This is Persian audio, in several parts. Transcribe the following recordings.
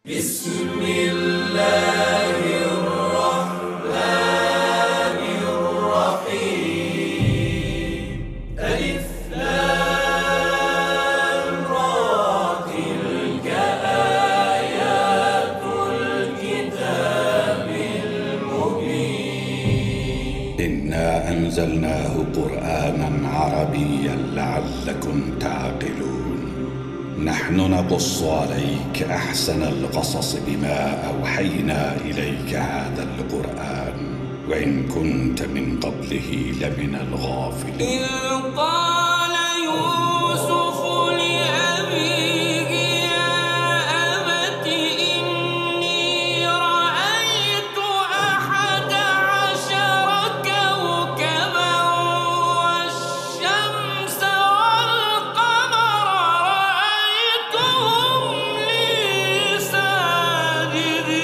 بسم الله الرحمن الرحيم ألف لام را تلك آيات الكتاب المبين إنا أنزلناه قرآنا عربيا لعلكم تعقلون نحن نقص عليك أحسن القصص بما أوحينا إليك هذا القرآن وإن كنت من قبله لمن الغافلين إذ قال يوسف لأبيه يا أبت إني رأيت 11 كوكبا والشمس والقمر رأيتهم لي ساجدين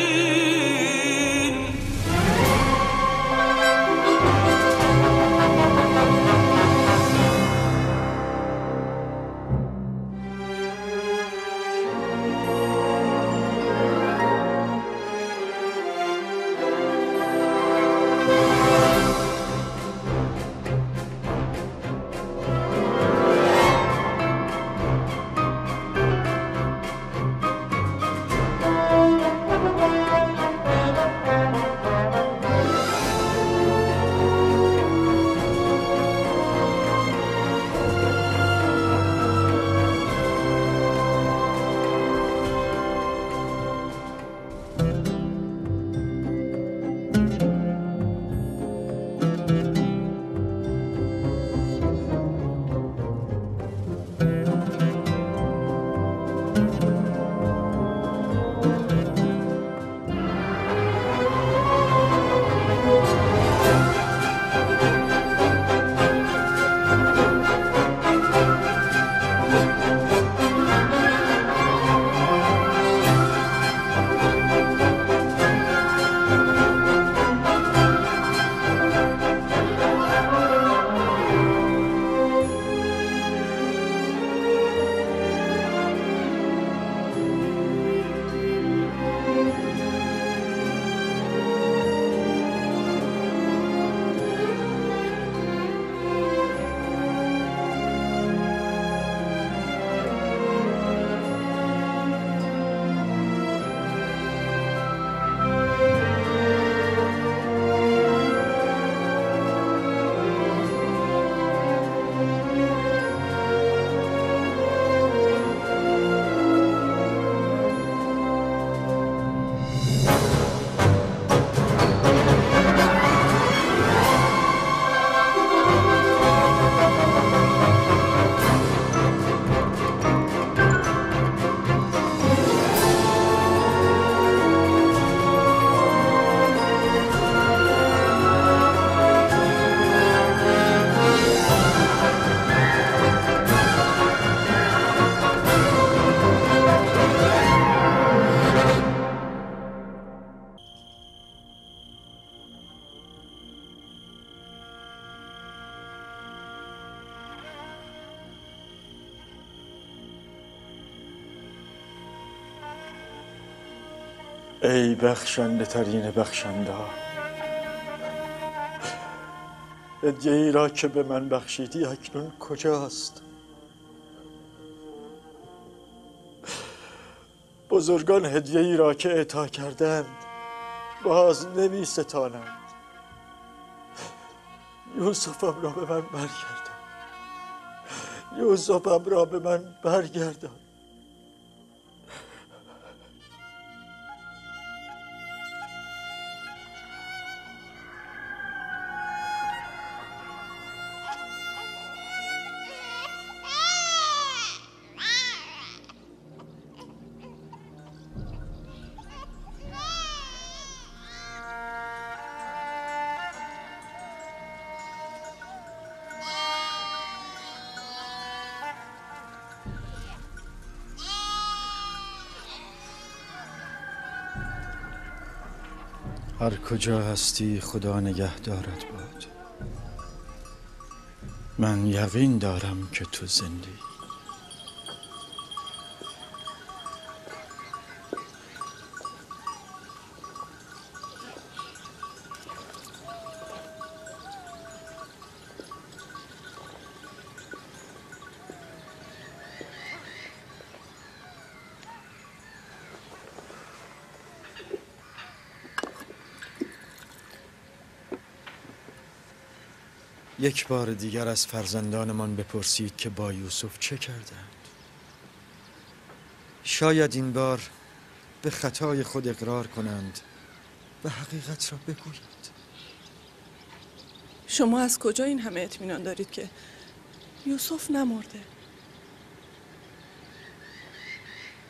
ای بخشنده ترین بخشنده ها، هدیه ای را که به من بخشیدی اکنون کجاست؟ بزرگان هدیه ای را که اعطا کردند باز نمی ستانند. یوسفم را به من برگردان، یوسفم را به من برگردان. هر کجا هستی خدا نگهدارت باد. من یقین دارم که تو زنده ای. یک بار دیگر از فرزندانمان بپرسید که با یوسف چه کردند. شاید این بار به خطای خود اقرار کنند و حقیقت را بگویند. شما از کجا این همه اطمینان دارید که یوسف نمرده؟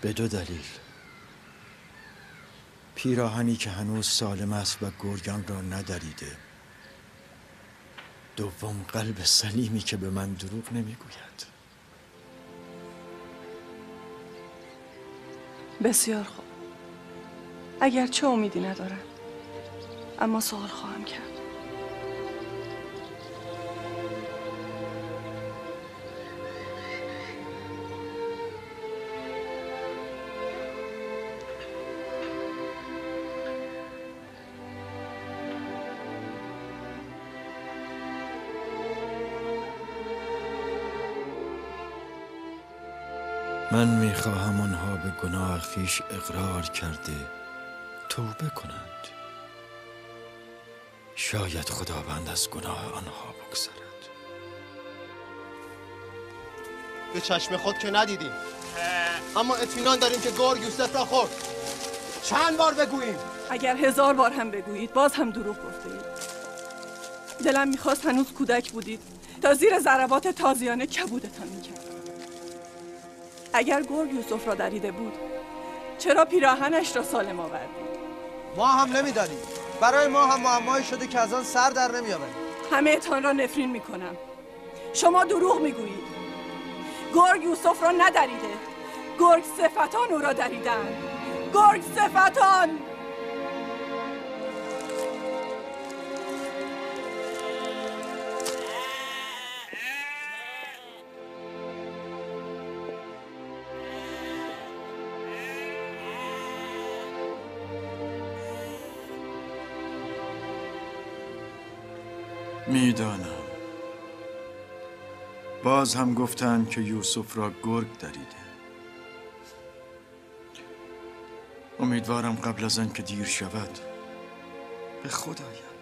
به دو دلیل. پیراهنی که هنوز سالم است و گرگان را ندریده. دوم قلب سلیمی که به من دروغ نمیگوید. بسیار خوب. اگر چه امیدی ندارم، اما سوال خواهم کرد. من میخواهم آنها به گناه خویش اقرار کرده توبه کنند. شاید خداوند از گناه آنها بگذرد. به چشم خود که ندیدیم، اما اطمینان داریم که گرگ یوسف را خورد. چند بار بگوییم؟ اگر 1000 بار هم بگویید باز هم دروغ گفته اید. دلم میخواست هنوز کودک بودید تا زیر ضربات تازیانه کبودتان میکرد. اگر گرگ یوسف را دریده بود چرا پیراهنش را سالم آوردید؟ ما هم نمیدانیم. برای ما هم معمایی شده که از آن سر در نمیآوریم. همه تان را نفرین میکنم. شما دروغ میگویید. گرگ یوسف را ندریده. گرگ صفتان او را دریدند. گرگ صفتان. میدانم. باز هم گفتند که یوسف را گرگ دریده. امیدوارم قبل از آن که دیر شود به خود آید.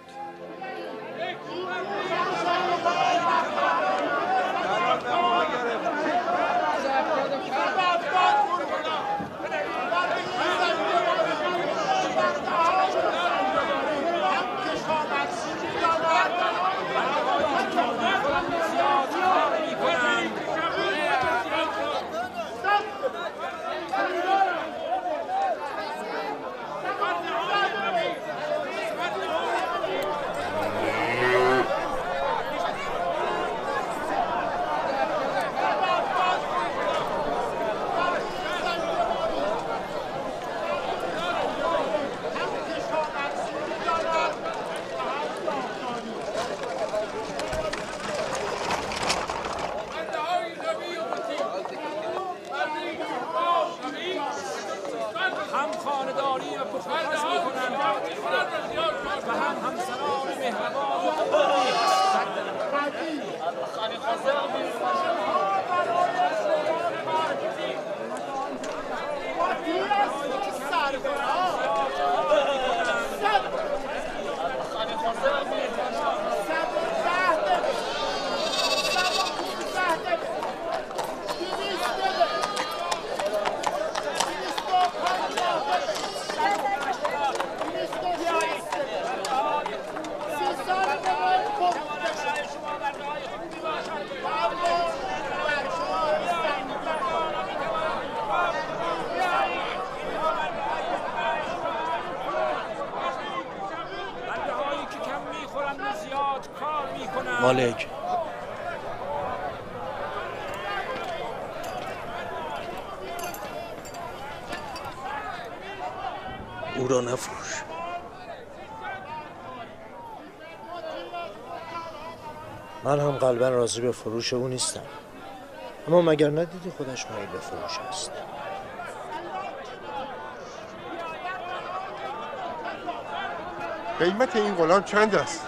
مالک او را نفروش. من هم قلبا راضی به فروش او نیستم، اما مگر ندیدی خودش مایل به فروش است؟ قیمت این غلام چند است؟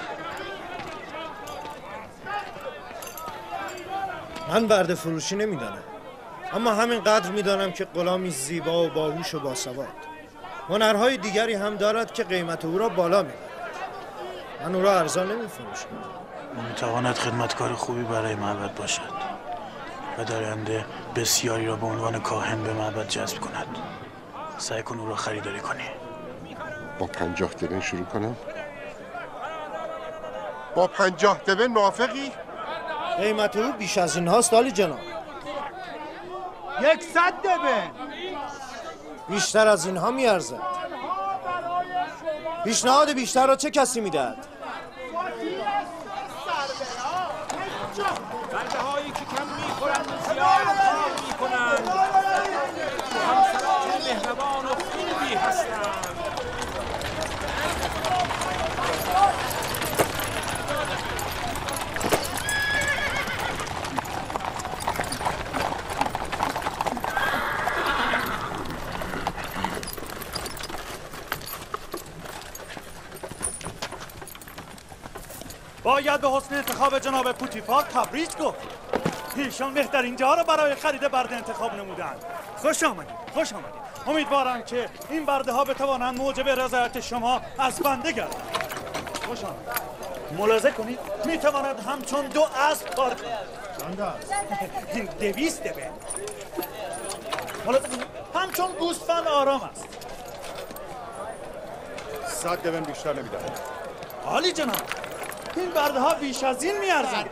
من برده فروشی نمیدانم، اما همین قدر میدانم که غلامی زیبا و باهوش و باسواد. هنرهای دیگری هم دارد که قیمت او را بالا میبرد. من او را ارزان نمیفروشم. میتواند خدمتکار خوبی برای معبد باشد و در آینده بسیاری را به عنوان کاهن به معبد جذب کند. سعی کن او را خریداری کنی. با 50 دبن شروع کنم؟ با 50 دبن موافقی؟ قیمت او بیش از این هاست عالی جناب. 100 دبن. بیشتر از اینها میارزد. پیشنهاد بیشتر را چه کسی میدهد؟ بنده هایی که کم میخورند و زیاد کار میکنند همسران مهربان و خوبی هستند. باید به حسن انتخاب جناب پوتیفار تبریک گفت. ایشان بهترین جا را برای خرید برده انتخاب نمودند. خوش آمدید، خوش آمدید. امیدوارم که این برده ها بتوانند موجب رضایت شما از بنده گردند. خوش آمدید. ملاحظه کنید میتواند همچون 2 اسب کار کند. چند است؟ 200 دبن. ملاحظه کنید همچون گوسفند آرام است. 100 دبن بیشتر نمیدهد. عالی جناب. این برده ها بیش از این میارزند.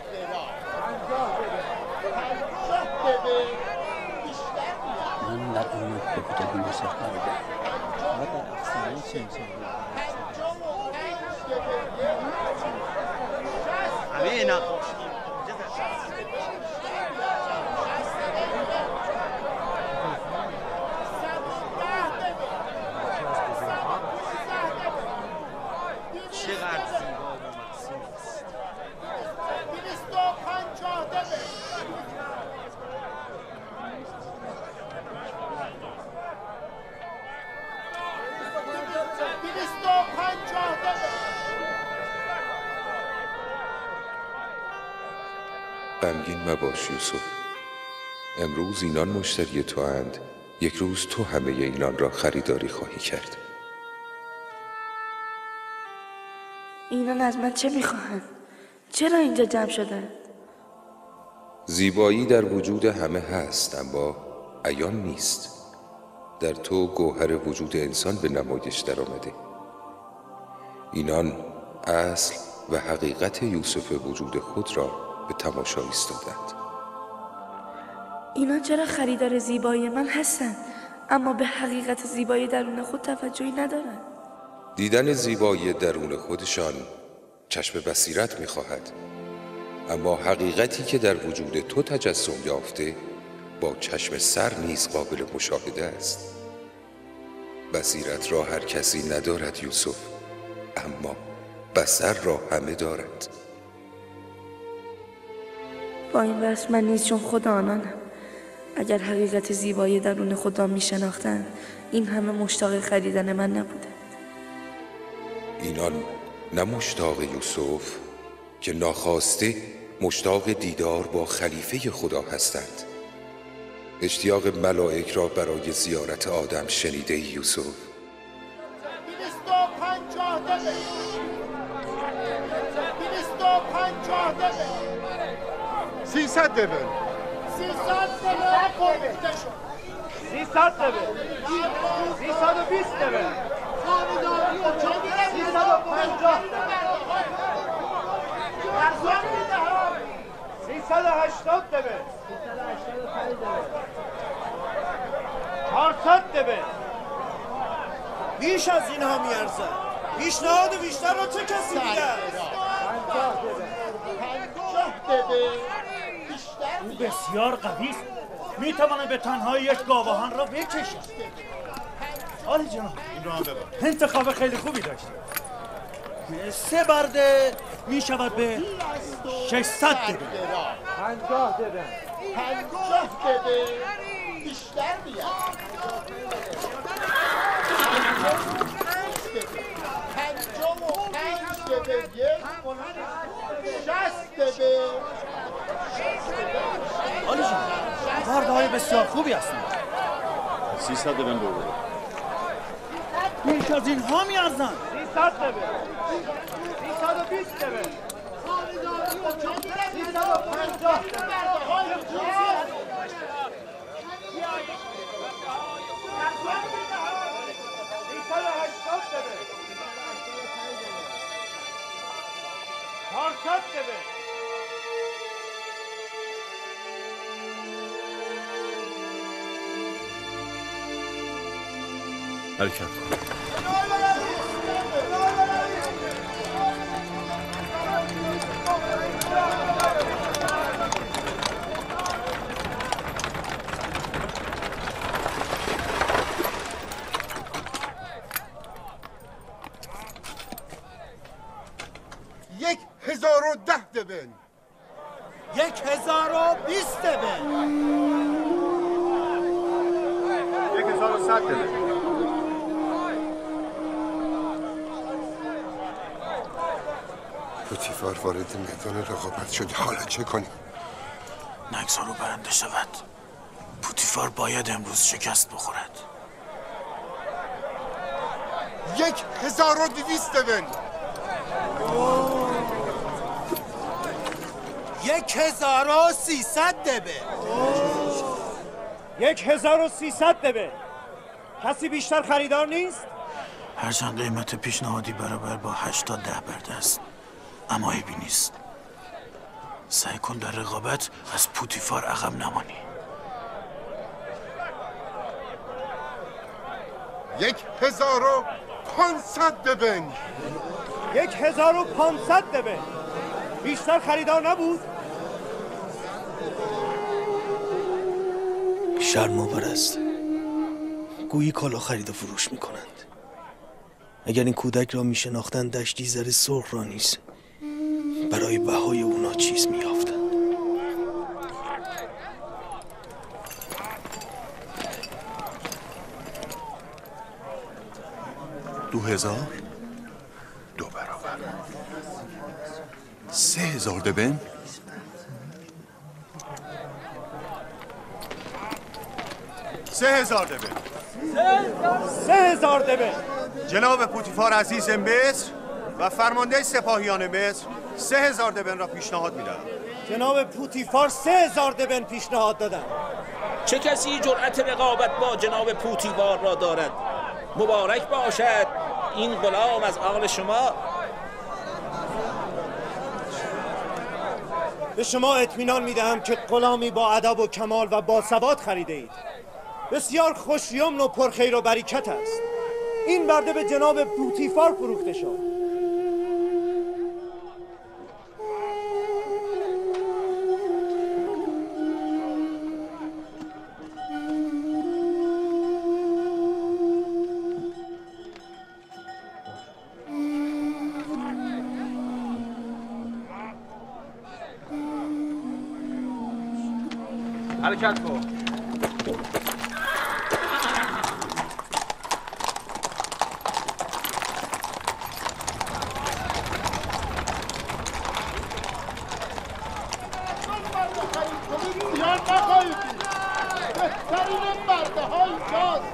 من در امید به کتابی بسیار خریدم و در افسانه چنین همه این نقاشی چقدر زیبا و معصوم است. 250 دبن. غمگین مباش یوسف. امروز اینان مشتری تو اند، یک روز تو همه اینان را خریداری خواهی کرد. اینان از من چه میخواهند؟ چرا اینجا جمع شدند؟ زیبایی در وجود همه هست اما عیان نیست. در تو گوهر وجود انسان به نمایش در آمده. اینان اصل و حقیقت یوسف وجود خود را به تماشا ایستادند. اینا چرا خریدار زیبایی من هستند اما به حقیقت زیبایی درون خود توجهی ندارند؟ دیدن زیبایی درون خودشان چشم بصیرت می‌خواهد، اما حقیقتی که در وجود تو تجسم یافته با چشم سر نیز قابل مشاهده است. بصیرت را هر کسی ندارد یوسف، اما بصر را همه دارد. با این وصف من نیز چون خود آنانم. اگر حقیقت زیبایی درون خود را می شناختند این همه مشتاق خریدن من نبودند. اینان نه مشتاق یوسف که ناخواسته مشتاق دیدار با خلیفه خدا هستند. اشتیاق ملائک را برای زیارت آدم شنیده ای یوسف؟ 250 دبن. 250 دبن. 300 دبن. 300 دبن. 300 دبن. 320 دبن. 350 380 دبن. 400 دبن. بیش از اینها میارزد. پیشنهاد بیشتر را چه کسی میدهد؟ 50 دبن. او بسیار قوی است. میتواند به تنهایی یک گاوهان را بکشد. عالی جناب، این را هم ببر. انتخاب خیلی خوبی داشته. 3 برده می شود به 600 دبن. 50 دبن. 50 دبن. بیشتر بیاد. 55 دبن. 60 دبن. عالی جناب، برده های بسیار خوبی هستند. 300 دبن بگو. بیش از اینها میارزند. 300 دبن. 320 دبن. حرکت یک 1010 دبن 1020 دبن 1100 دبن پوتیفار وارد میدان رقابت شده. حالا چه کنیم؟ نگذارو برنده شود. پوتیفار باید امروز شکست بخورد. 1200 دبن 1300 دبن 1300 دبن. کسی بیشتر خریدار نیست؟ هرچند قیمت پیشنهادی برابر با 8 تا 10 برده است، اما عیبی نیست. سعی کن در رقابت از پوتیفار عقب نمانی. 1500 دبن 1500 دبن. بیشتر خریدار نبود؟ شرم‌آور است. گویی کالا خرید و فروش می‌کنند. اگر این کودک را می‌شناختند دشتی زر سرخ را نیز برای بهای اونا چیز می‌یافتند. 2000 2 برابر 3000 دبن 3000 دبن 3000 دبن. جناب پوتیفار عزیز مصر و فرمانده سپاهیان مصر 3000 دبن را پیشنهاد می‌دهند. جناب پوتیفار 3000 دبن پیشنهاد دادند. چه کسی جرأت رقابت با جناب پوتیفار را دارد؟ مبارک باشد این غلام از آل شما. به شما اطمینان میدهم که غلامی با ادب و کمال و با سواد خریده اید. بسیار خوشیمن و پرخیر و برکت است. این برده به جناب پوتیفار فروخته شد. حرکت کن. بهترین برده ها اینجاست.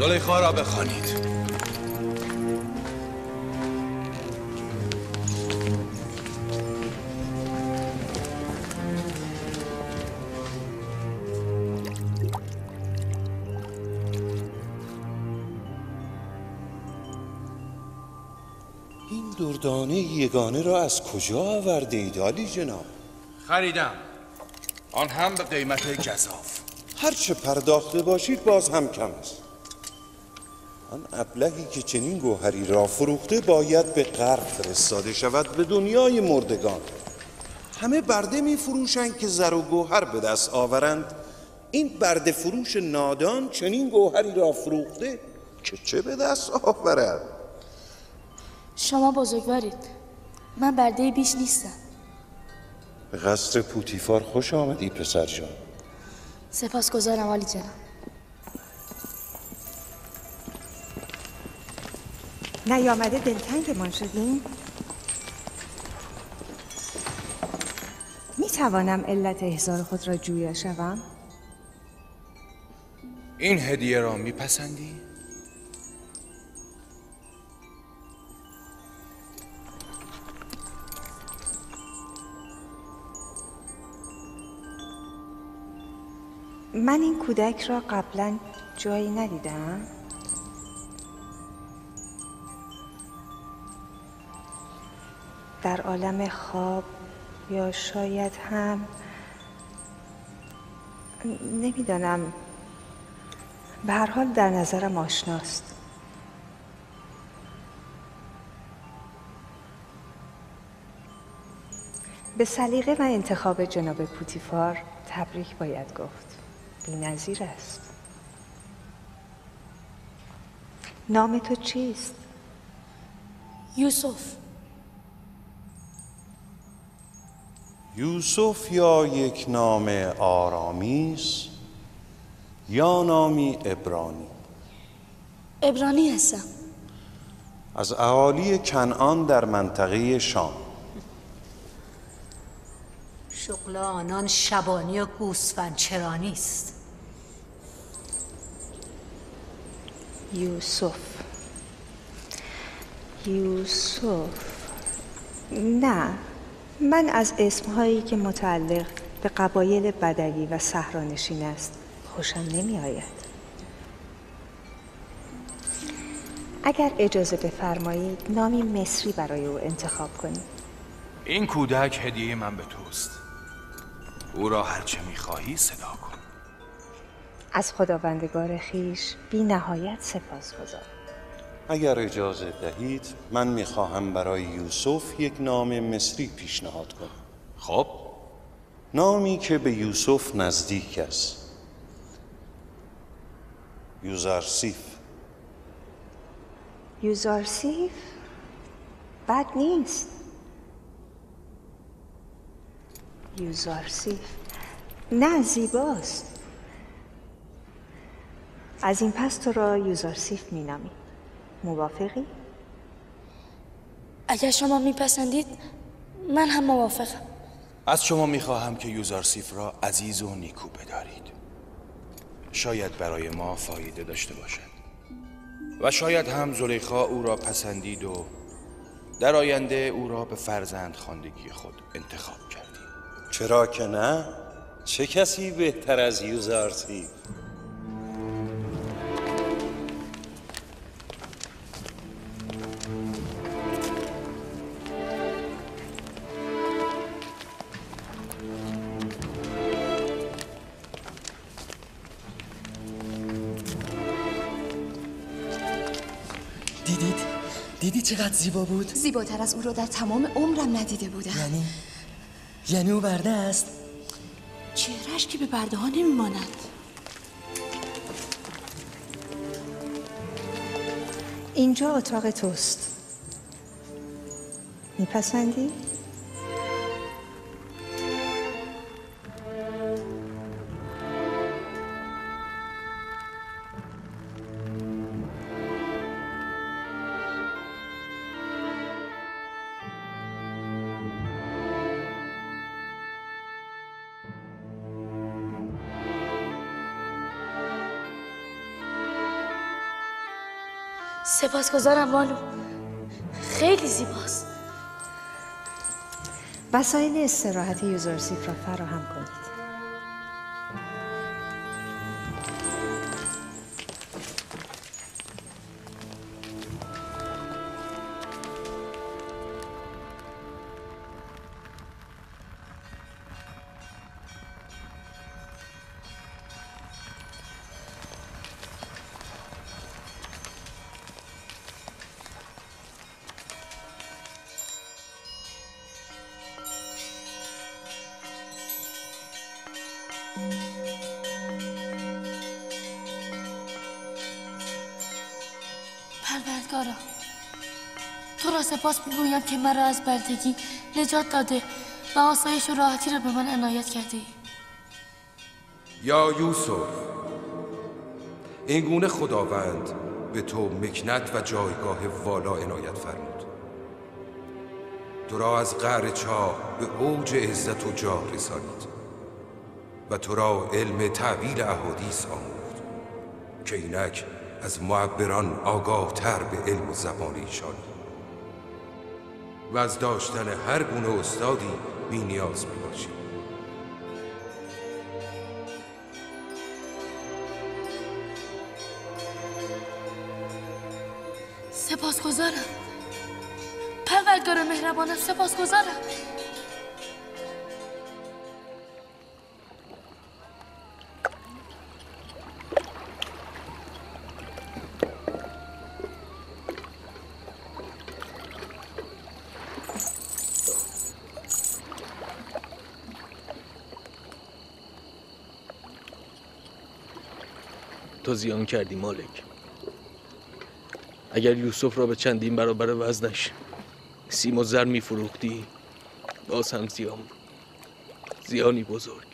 زلیخا را بخوانید. این دردانه یگانه را از کجا آورده اید عالی جناب؟ خریدم، آن هم به قیمت گزاف. هرچه پرداخته باشید باز هم کم است. آن ابلهی که چنین گوهری را فروخته باید به غرب فرستاده شود، به دنیای مردگان. همه برده می فروشند که زر و گوهر به دست آورند. این برده فروش نادان چنین گوهری را فروخته که چه به دست آورد؟ شما بزرگوارید، من برده بیش نیستم. به قصر پوتیفار خوش آمدی پسر جان. سپاسگزارم عالی جناب. نیامده دلتنگمان شدیم؟ می توانم علت احضار خود را جویا شوم؟ این هدیه را میپسندی؟ من این کودک را قبلا جایی ندیدم. در عالم خواب یا شاید هم نمیدانم، به هر حال در نظرم آشناست. به سلیقه و انتخاب جناب پوتیفار تبریک باید گفت. بی‌نظیر است. نام تو چیست؟ یوسف. یوسف یا یک نام آرامیس یا نامی عبرانی؟ عبرانی هستم. از اهالی کنعان در منطقه شام. شغل آنان شبانی و گوسفند چرانی است. یوسف. نه، من از اسمهایی که متعلق به قبایل بدوی و صحرانشین است خوشم نمی آید. اگر اجازه بفرمایید نامی مصری برای او انتخاب کنید. این کودک هدیه من به توست. او را هرچه میخواهی صدا کن. از خداوندگار خویش بی نهایت سپاسگزارم. اگر اجازه دهید من میخواهم برای یوسف یک نام مصری پیشنهاد کنم. خب؟ نامی که به یوسف نزدیک است. یوزارسیف. یوزارسیف؟ بد نیست. یوزارسیف. نه، زیباست. از این پس تو را یوزارسیف می نامیم. موافقی؟ اگر شما میپسندید من هم موافقم. از شما میخواهم که یوزارسیف را عزیز و نیکو بدارید. شاید برای ما فایده داشته باشد و شاید هم زلیخا او را پسندید و در آینده او را به فرزند خواندگی خود انتخاب کردید. چرا که نه؟ چه کسی بهتر از یوزارسیف؟ دیدی چقدر زیبا بود؟ زیباتر از او رو در تمام عمرم ندیده بودم. یعنی او برده است؟ چهرهش که به برده ها نمیماند. اینجا اتاق توست. میپسندی؟ سپاسگزارم بانو، خیلی زیباست. وسایل استراحت یوزورسیف را فراهم کنید. پروردگارا، تو را سپاس میگویم که مرا از بردگی نجات داده و آسایش و راحتی را به من عنایت کرده ای. یا یوسف، اینگونه خداوند به تو مکنت و جایگاه والا عنایت فرمود. تو را از قعر چاه به اوج عزت و جاه رسانید و تو را علم تعبیر احادیث آموخت که اینک از معبران آگاه تر به علم و زبان ایشانی و از داشتن هر گونه استادی بی نیاز می باشی. سپاسگزارم پروردگار مهربانم، سپاسگزارم. تو زیان کردی مالک. اگر یوسف را به چندین برابر وزنش سیم و زر می‌فروختی، باز هم زیان بود. زیانی بزرگ.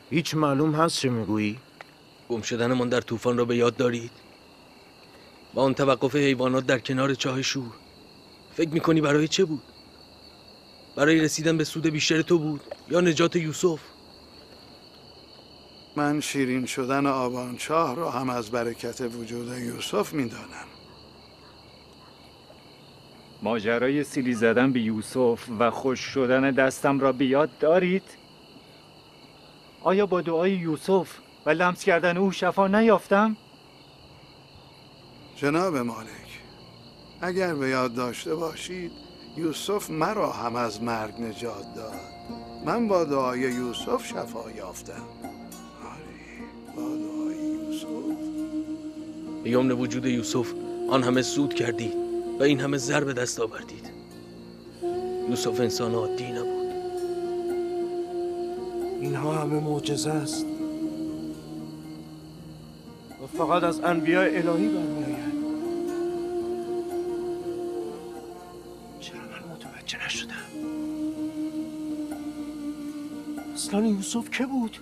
هیچ معلوم هست چه میگویی؟ گم شدنمان در طوفان را به یاد دارید؟ با آن توقف حیوانات در کنار چاه شور، فکر میکنی برای چه بود؟ برای رسیدن به سود بیشتر تو بود یا نجات یوسف؟ من شیرین شدن آبانچاه را هم از برکت وجود یوسف میدانم. ماجرای سیلی زدن به یوسف و خوش شدن دستم را به یاد دارید؟ آیا با دعای یوسف و لمس کردن او شفا نیافتم؟ جناب مالک، اگر به یاد داشته باشید یوسف مرا هم از مرگ نجات داد. من با دعای یوسف شفا یافتم. با دعای یوسف. به یمن وجود یوسف آن همه سود کردید و این همه زر به دست آوردید. یوسف انسان عادی نبود. اینها همه معجزه است و فقط از انبیاء الهی برمی‌آید. چرا من متوجه نشدم؟ اصلا یوسف که بود؟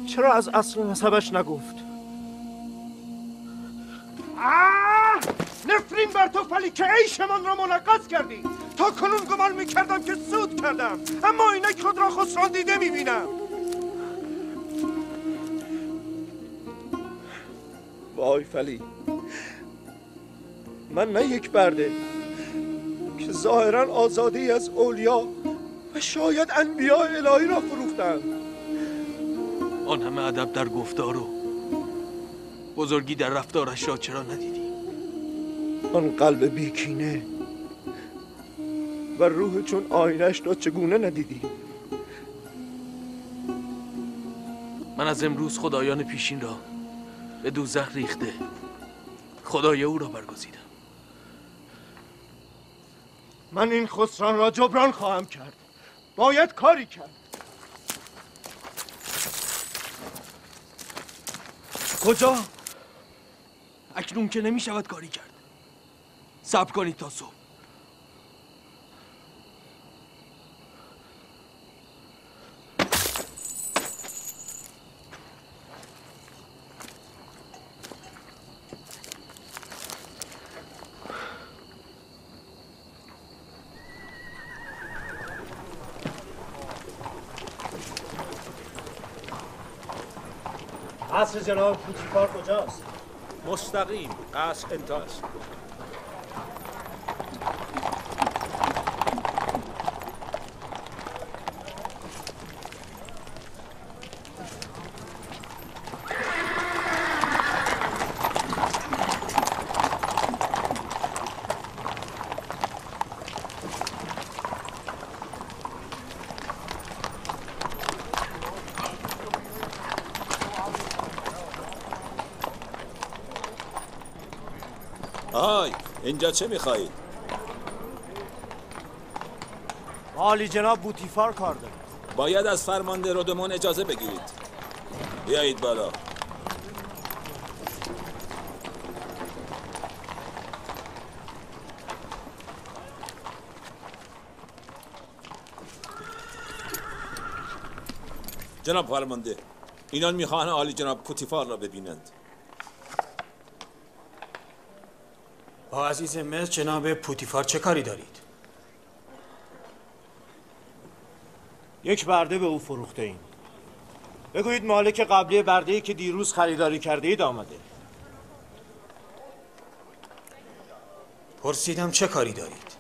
چرا از اصل نسبش نگفت؟ نفرین بر تو فلی که عیشمان را منغص کردی. تا کنون گمان میکردم که سود کردم، اما اینک خود را خسران دیده میبینم. وای فلی، من نه یک برده که ظاهرا آزادی از اولیا و شاید انبیاء الهی را فروختم. آن همه ادب در گفتار و بزرگی در رفتارش را چرا ندیدی؟ آن قلب بیکینه و روح چون آینش را چگونه ندیدی؟ من از امروز خدایان پیشین را به دوزخ ریخته خدای او را برگزیدم. من این خسران را جبران خواهم کرد. باید کاری کرد. کجا؟ اکنون که نمی شود کاری کرد. صبر کنید تا صبح. قصر جناب پوتیفار کجاست؟ مستقیم قصر انتهاست. آهای اینجا چه میخواهید؟ عالی جناب بوتیفار کار داره. باید از فرمانده رودمون اجازه بگیرید. بیایید بالا. جناب فرمانده، اینان میخواهند عالی جناب پوتیفار را ببینند. با عزیز مصر جناب پوتیفار چه کاری دارید؟ یک برده به او فروخته ایم. بگویید مالک قبلی برده‌ای که دیروز خریداری کرده اید آمده. پرسیدم چه کاری دارید؟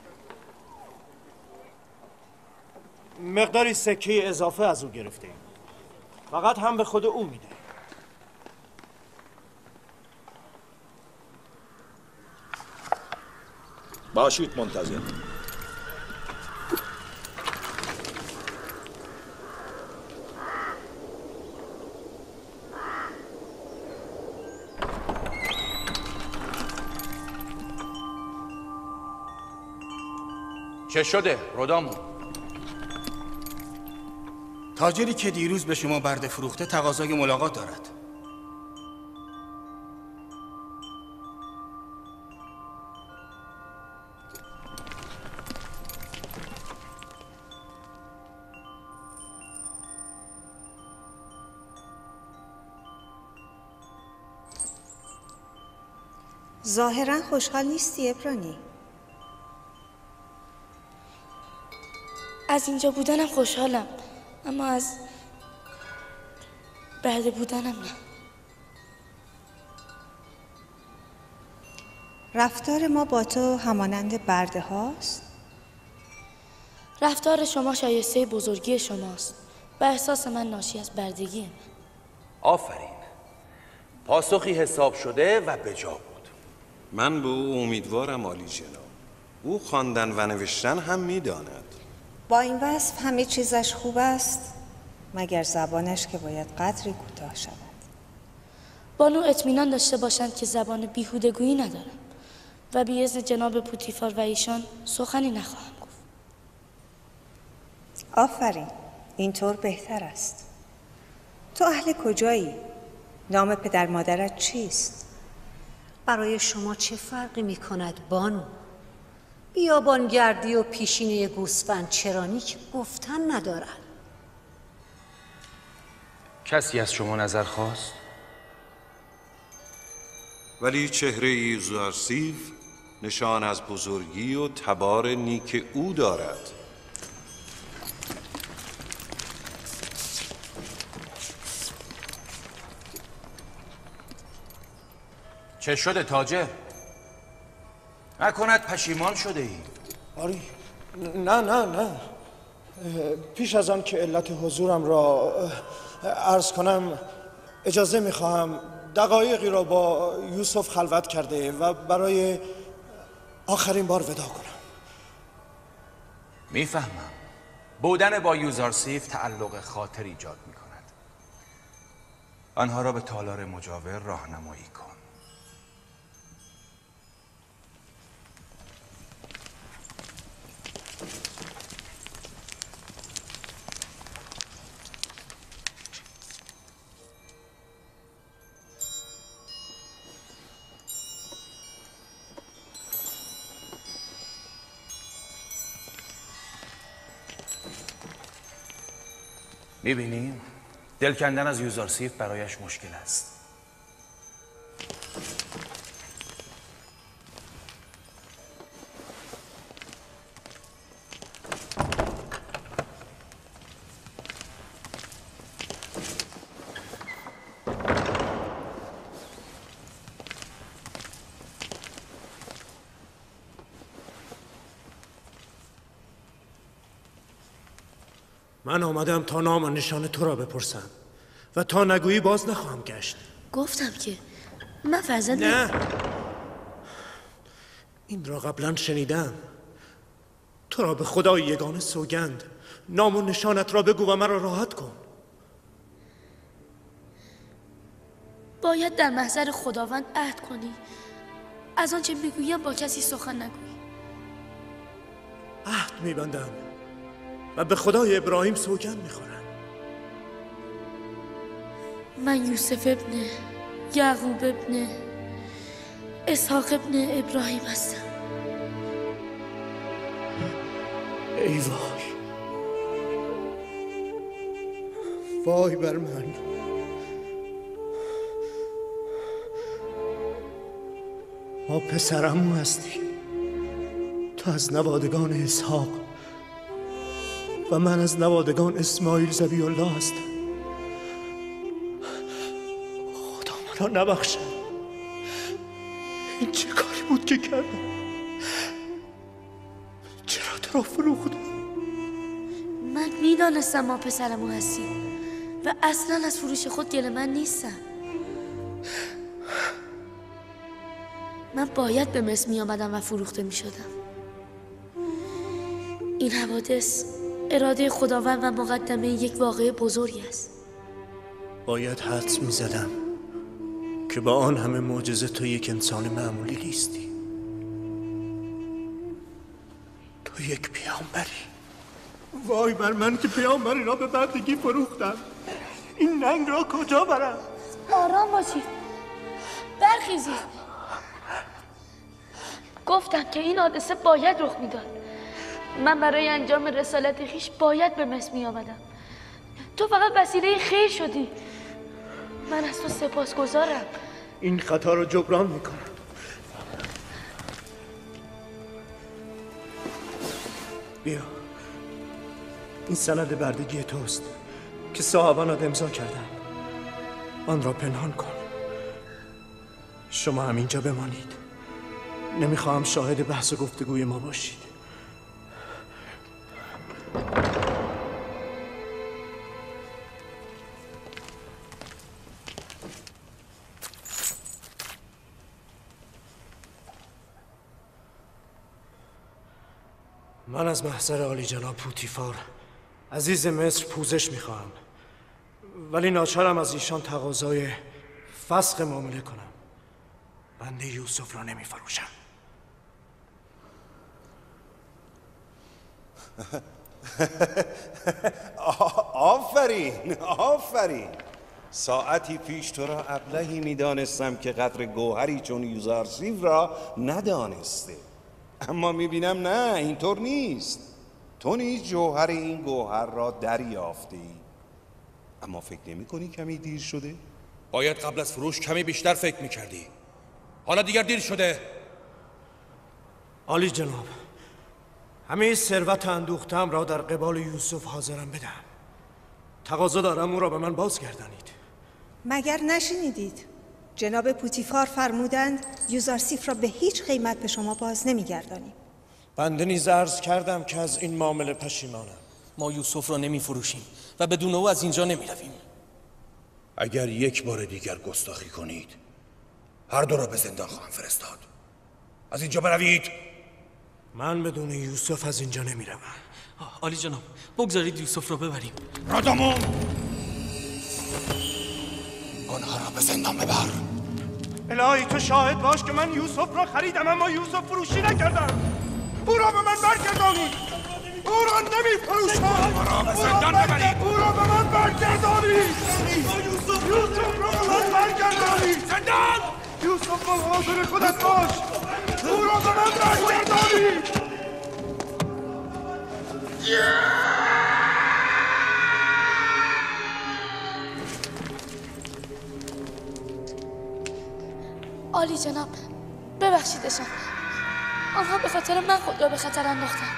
مقداری سکه اضافه از او گرفته ایم. فقط هم به خود او میده. باشید منتظر. چه شده رودامون؟ تاجری که دیروز به شما برده فروخته تقاضای ملاقات دارد. ظاهرا خوشحال نیستی ابرانی؟ از اینجا بودنم خوشحالم، اما از برده بودنم نه. رفتار ما با تو همانند برده هاست؟ رفتار شما شایسته بزرگی شماست و احساس من ناشی از بردگی من. آفرین، پاسخی حساب شده و به جا بود. من به او امیدوارم عالی جناب. او خواندن و نوشتن هم میداند. با این وصف همه چیزش خوب است مگر زبانش که باید قدری کوتاه شود. بانو اطمینان داشته باشند که زبان بیهودگویی ندارم و بی اذن جناب پوتیفار و ایشان سخنی نخواهم گفت. آفرین، اینطور بهتر است. تو اهل کجایی؟ نام پدر مادرت چیست؟ برای شما چه فرقی می کند بانو؟ بیابانگردی و پیشینه گوسفند چرانی که گفتن ندارد. کسی از شما نظر خواست؟ ولی چهره یوزارسیف نشان از بزرگی و تبار نیک او دارد. چه شده تاجر؟ نکند پشیمان شده ای؟ آری نه پیش از آن که علت حضورم را عرض کنم اجازه میخواهم دقایقی را با یوسف خلوت کرده و برای آخرین بار ودا کنم. میفهمم. بودن با یوزارسیف تعلق خاطر ایجاد میکند. آنها را به تالار مجاور راهنمایی کن. میبینیم دل کندن از یوزارسیف برایش مشکل است. من آمدم تا نام و نشان تو را بپرسم و تا نگویی باز نخواهم گشت. گفتم که من فرزند نه، این را قبلا شنیدم. تو را به خدای یگانه سوگند، نام و نشانت را بگو و مرا راحت کن. باید در محضر خداوند عهد کنی از آنچه میگویم با کسی سخن نگویی. عهد میبندم و به خدای ابراهیم سوگند میخورم. من یوسف ابن یعقوب ابن اسحاق ابن ابراهیم هستم. ای وای، وای بر من. ما پسرمو هستی. تو از نوادگان اسحاق و من از نوادگان اسماعیل ذبیح الله هستم. خدا مرا نبخشد. این چه کاری بود که کردم؟ چرا تو را فروختم؟ من میدانستم ما پسرمو هستی و اصلا از فروش خود گله من نیستم. من باید به مصر می آمدم و فروخته می شدم. این حوادث اراده خداوند و مقدمه یک واقعه بزرگی است. باید حدس می زدم که با آن همه معجزه تو یک انسان معمولی نیستی. تو یک پیامبری. وای بر من که پیامبری را به بردگی فروختم. این ننگ را کجا برم؟ آرام باشید، برخیزید. گفتم که این حادثه باید رخ میداد. من برای انجام رسالت خویش باید به مصر می آمدم. تو فقط وسیله خیر شدی. من از تو سپاسگزارم. این خطا رو جبران میکنم. بیا، این سند بردگی توست که صاحبانت امضا کردن. آن را پنهان کن. شما همینجا بمانید. نمیخواهم شاهد بحث و گفتگوی ما باشید. من از محضر عالی جناب پوتیفار عزیز مصر پوزش میخواهم، ولی ناچارم از ایشان تقاضای فسخ معامله کنم. بنده یوسف را نمیفروشم. آفرین آفرین. ساعتی پیش تو را ابلهی میدانستم که قدر گوهری چون یوزارسیف را ندانسته، اما میبینم نه، اینطور نیست. تو نیز جوهر این گوهر را دریافته ای، اما فکر نمی کنی کمی دیر شده؟ باید قبل از فروش کمی بیشتر فکر میکردی. حالا دیگر دیر شده. عالی جناب، همه ثروت اندوختم را در قبال یوسف حاضرم بدم. تقاضا دارم او را به من بازگردانید. مگر نشنیدید؟ جناب پوتیفار فرمودند یوزارسیف را به هیچ قیمت به شما باز نمیگردانیم. بنده نیز عرض کردم که از این معامله پشیمانم. ما یوسف را نمی فروشیم و بدون او از اینجا نمی رویم. اگر یک بار دیگر گستاخی کنید هر دو را به زندان خواهم فرستاد. از اینجا بروید. من بدون یوسف از اینجا نمی روم. عالی جناب، بگذارید یوسف را ببریم. رادامون، آنها را به زندان ببر. الهی تو شاهد باش که من یوسف را خریدم اما یوسف فروشی نکردم. او را به من برگردانید. او را نمی فروشم. او را به زندان ببرید. او را به من برگردانید. یوسف را به من برگردانید. زندان. یوسف با حاضر خودت باش. او را به من برگردانید. عالی جناب، ببخشیدشان. آنها به خاطر من خود را به خطر انداختند.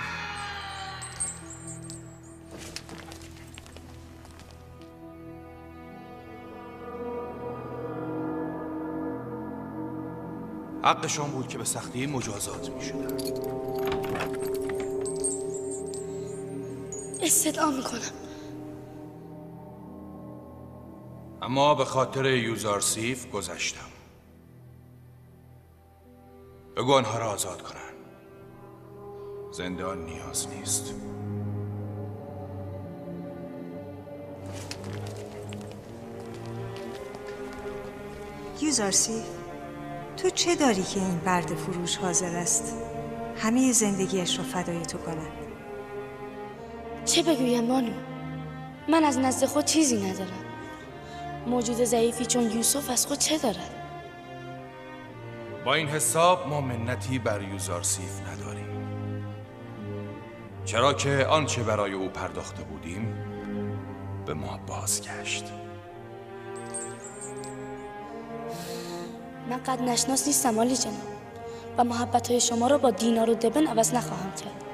حقشان بود که به سختی مجازات می شدن. استدعا می کنم. اما به خاطر یوزارسیف گذشتم. بگو آنها را آزاد کنن. زندان نیاز نیست. یوزارسیف، تو چه داری که این برد فروش حاضر است همه زندگیش رو فدای تو کند؟ چه بگویم بانو؟ من از نزد خود چیزی ندارم. موجود ضعیفی چون یوسف از خود چه دارد؟ با این حساب ما منتی بر یوزارسیف نداریم، چرا که آنچه برای او پرداخته بودیم به ما بازگشت. من قد نشناس نیستم عالی جناب و محبت‌های شما را با دینار و دبن عوض نخواهم کرد.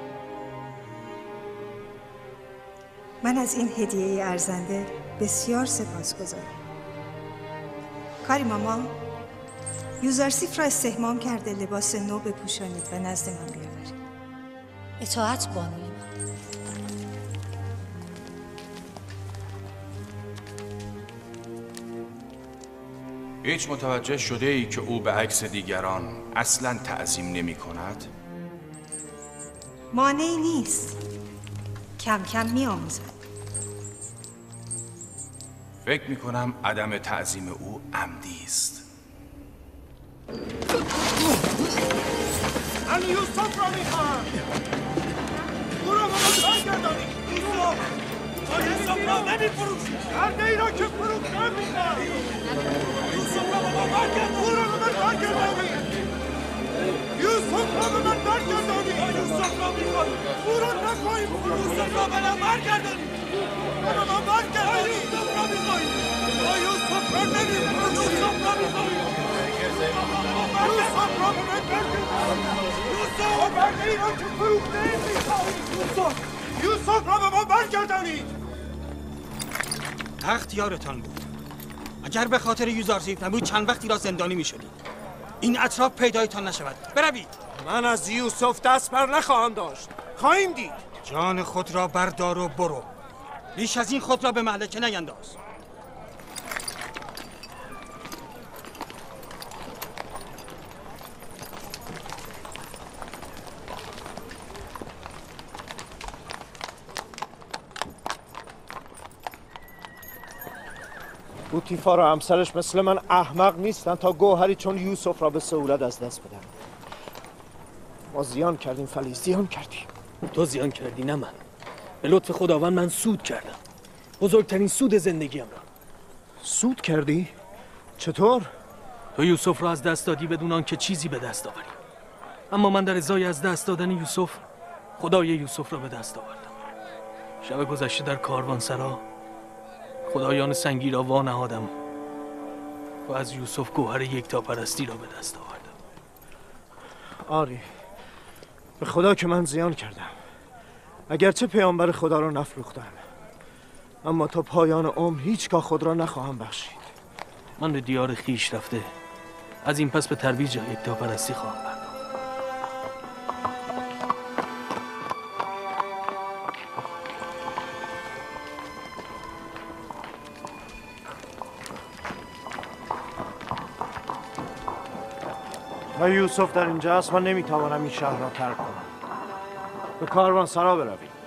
من از این هدیه ارزنده بسیار سپاسگزارم. کاری ماما، یوزارسیف را استحمام کرده لباس نو بپوشانید و نزد من بیاورید. اطاعت بانوی من. هیچ متوجه شده ای که او به عکس دیگران اصلاً تعظیم نمی کند؟ مانعی نیست. کم کم می آموزد. فکر می کنم عدم تعظیم او عمدی است. من یوسف را میخواهم. او را به من برگردانی. یوسف! تو یوسف را نمیفروشی. کرده ای را که فروختن میخواهی. یوسف را به من برگردانی. او را به من برگردانی. یوسف را به من برگردانی. یوسف را میخواهی. او را نخواهیم فروخت. یوسف را به من برگردانی. به من برگردانی. یوسف را میخواهی. یوسف را نمیفروشی. یوسف را میخواهی. یوسف را به من برگردانی. یوسف را به ما برگردانید. تخت یارتان بود. اگر به خاطر یوزارسیف نبود چند وقتی را زندانی می شدید. این اطراف پیدایتان نشود. بروید. من از یوسف دست بر نخواهم داشت. خواهیم دید. جان خود را بردار و برو. بیش از این خود را به مهلکه نینداز. پوتیفار و همسرش مثل من احمق نیستن تا گوهری چون یوسف را به سهولت از دست بدن. ما زیان کردیم فلی، زیان کردیم. تو زیان کردی نه من. به لطف خداوند من سود کردم. بزرگترین سود زندگیم را. سود کردی؟ چطور؟ تو یوسف را از دست دادی بدون آنکه چیزی به دست آوری. اما من در ازای از دست دادن یوسف خدای یوسف را به دست آوردم. شب گذشته در کاروانسرا خدایان سنگی را وانهادم و از یوسف گوهر یکتاپرستی را به دست آوردم. آری، به خدا که من زیان کردم. اگرچه پیامبر خدا را نفروختم، اما تا پایان عمر هیچگاه خود را نخواهم بخشید. من به دیار خیش رفته از این پس به ترویج یکتاپرستی خواهم پرداخت. و یوسف در اینجا است و نمیتوانم این شهر را ترک کنم. به کاروانسرا بروید.